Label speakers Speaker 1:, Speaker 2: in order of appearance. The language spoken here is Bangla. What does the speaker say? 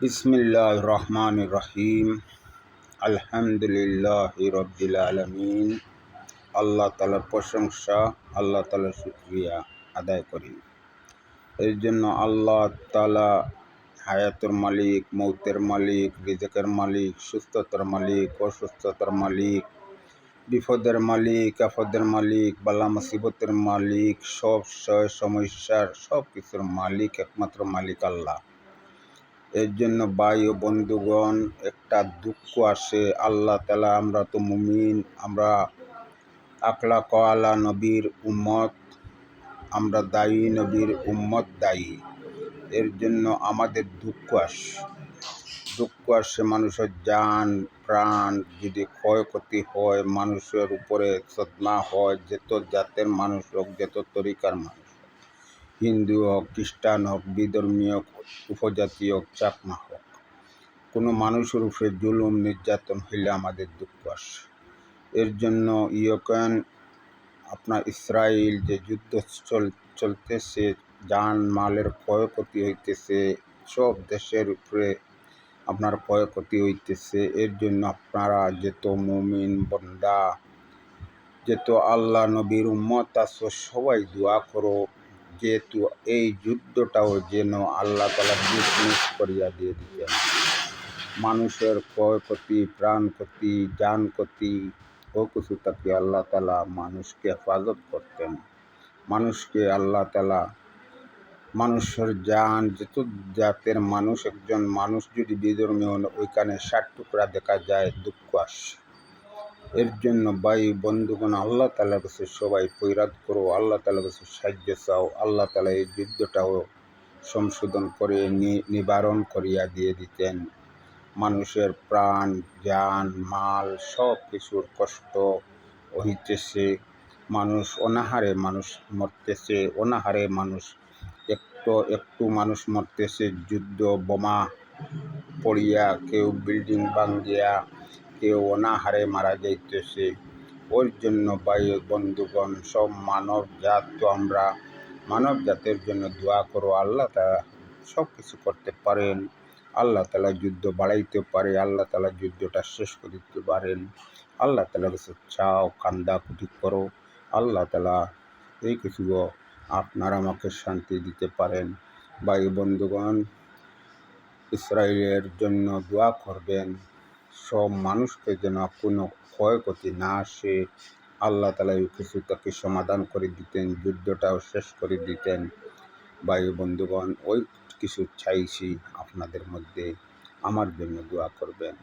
Speaker 1: বিসমিল্লাহির রহমানির রহিম। আলহামদুলিল্লাহি রাব্বিল আলামিন। আল্লাহ তাআলার প্রশংসা, আল্লাহ তাআলার শুকরিয়া আদায় করি। এর জন্য আল্লাহ তাআলা হায়াতের মালিক, মৌতের মালিক, রিজকের মালিক, সুস্থতার মালিক, অসুস্থতার মালিক, বিপদের মালিক, আপদের মালিক, বালা মুসিবতের মালিক, সব সমস্যার সব কিছুর মালিক একমাত্র মালিক আল্লাহ। এর জন্য ভাই ও বন্ধুগণ, একটা দুঃখ আসে। আল্লাহ তাআলা, আমরা তো মুমিন, আমরা আকলা কওয়ালা নবীর উম্মত, আমরা দায়ী নবীর উম্মত দায়ী। এর জন্য আমাদের দুঃখ আসে মানুষের জান প্রাণ যদি ক্ষয়ক্ষতি হয়, মানুষের উপরে সদমা হয়, যত জাতের মানুষ হোক, যত তরিকার মানুষ হোক, হিন্দু হোক, খ্রিস্টান হোক, বিধর্মীয় হোক, উপজাতি হোক, চাকমা হোক, কোনো মানুষের উপরে জুলুম নির্যাতন হইলে আমাদের দুঃখ আসে। এর জন্য ইউক্রেন আপনার ইসরায়েল যে যুদ্ধ চলতেছে, জান মালের ক্ষয়ক্ষতি হইতেছে, সব দেশের উপরে আপনার ক্ষয়ক্ষতি হইতেছে। এর জন্য আপনারা যেত মুমিন বান্দা, যেত আল্লাহ নবীর উম্মত আছো, সবাই দোয়া করো, যেহেতু এই যুদ্ধটাও যেন আল্লাহ তাআলা ডিসমিস করিয়া দিয়ে দিতেন। মানুষের ক্ষয়ক্ষতি, প্রাণ ক্ষতি, জান ক্ষতি ও কিছু থাকি আল্লাহ তাআলা মানুষকে হেফাজত করতেন। মানুষকে আল্লাহ তাআলা মানুষের জান, যত জাতের মানুষ, একজন মানুষ যদি বিধর্মীয় ওইখানে 60 টুকরা দেখা যায়, দুঃখ আসে। এর জন্য ভাই বন্ধুগণ, আল্লাহ তাআলার কাছে সবাই পৈরাত করো, আল্লাহ তাআলার কাছে সাহায্য চাও। আল্লাহ তাআলা এই যুদ্ধটাও সংশোধন করে নিবারণ করিয়া দিয়ে দিতেন। মানুষের প্রাণ, জান, মাল সব কিছুর কষ্ট হইতেছে। মানুষ অনাহারে মানুষ মরতেছে, অনাহারে মানুষ একটু মানুষ মরতেছে। যুদ্ধ বোমা পড়িয়া, কেউ বিল্ডিং ভাঙ্গিয়া, কেউ অনাহারে মারা যাইতেছে। ওর জন্য ভাই বন্ধুগণ, সব মানব জাত তো আমরা, মানব জাতের জন্য দোয়া করো। আল্লাহ তাআলা সব কিছু করতে পারেন, আল্লাহ তাআলা যুদ্ধ বাড়াইতে পারে, আল্লাহ তাআলা যুদ্ধটা শেষ করে দিতে পারেন। আল্লাহ তাআলার কাছে চাও, কান্দাকুটি করো, আল্লাহ তাআলা এই কিছু আপনারা আমাকে শান্তি দিতে পারেন। ভাই বন্ধুগণ, ইসরায়েলের জন্য দোয়া করবেন, সব মানুষকে যেন কোনো ক্ষয়ক্ষতি না আসে। আল্লাহ তাআলা এই কিছুটাকে সমাধান করে দিতেন, যুদ্ধটাও শেষ করে দিতেন। ভাই বন্ধুগণ, ওই কিছু চাইছি আপনাদের মধ্যে, আমার জন্য দোয়া করবেন।